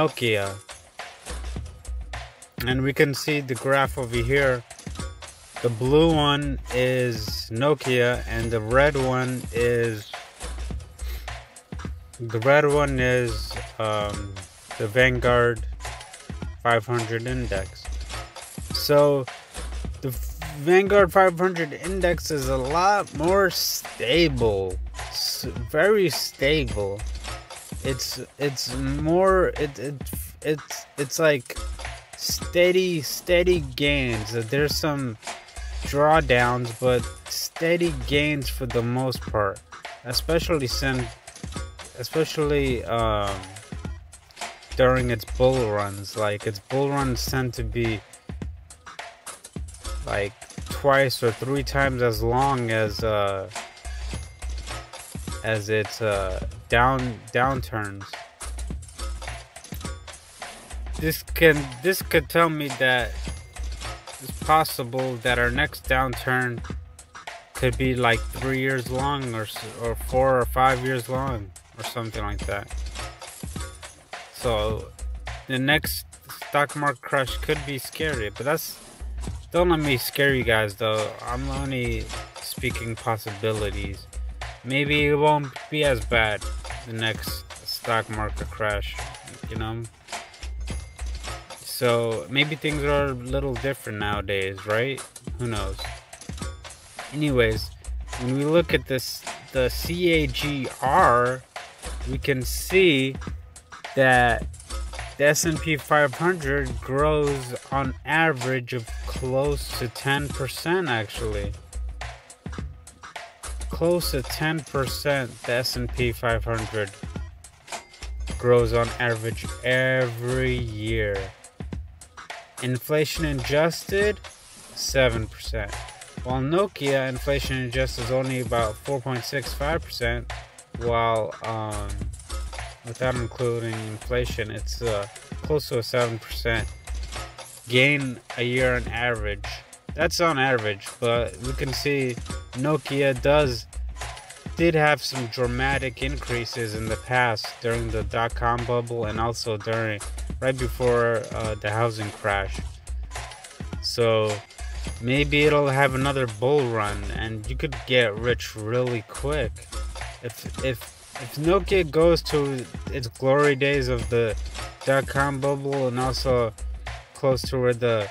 Nokia, and we can see the graph over here. The blue one is Nokia, and the red one is the Vanguard 500 index. So the Vanguard 500 index is a lot more stable, very stable. It's like steady gains. There's some drawdowns, but steady gains for the most part, especially during its bull runs. Like, its bull runs tend to be like twice or three times as long as its downturns. This could tell me that it's possible that our next downturn could be like 3 years long, or 4 or 5 years long, or something like that. So the next stock market crash could be scary, but don't let me scare you guys though. I'm only speaking possibilities. Maybe it won't be as bad, the next stock market crash, you know? So maybe things are a little different nowadays, right? Who knows? Anyways, when we look at this, the CAGR, we can see that the S&P 500 grows on average of close to 10%, actually. Close to 10%, the S&P 500 grows on average every year. Inflation adjusted, 7%. While Nokia, inflation adjusted, is only about 4.65%, while without including inflation, it's close to a 7% gain a year on average. That's on average, but we can see Nokia did have some dramatic increases in the past, during the dot-com bubble, and also right before the housing crash. So maybe it'll have another bull run, and you could get rich really quick. If Nokia goes to its glory days of the dot-com bubble, and also close to where the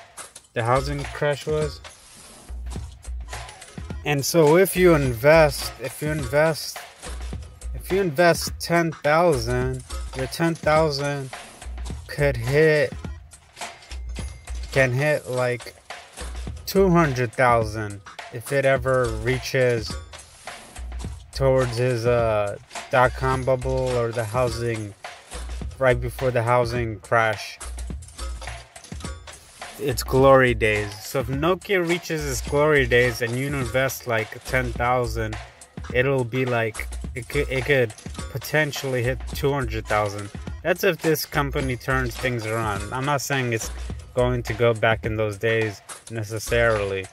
housing crash was. And so if you invest 10,000, your 10,000 can hit like 200,000 if it ever reaches towards his dot-com bubble, or the housing, right before the housing crash, its glory days. So if Nokia reaches its glory days and you invest like 10,000, it'll be like, it could potentially hit 200,000. That's if this company turns things around. I'm not saying it's going to go back in those days necessarily.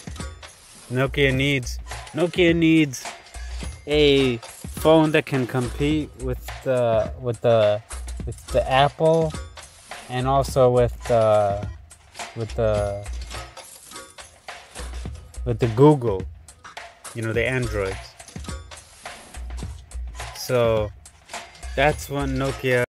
Nokia needs a phone that can compete with the Apple, and also with the Google, the Androids. So that's when Nokia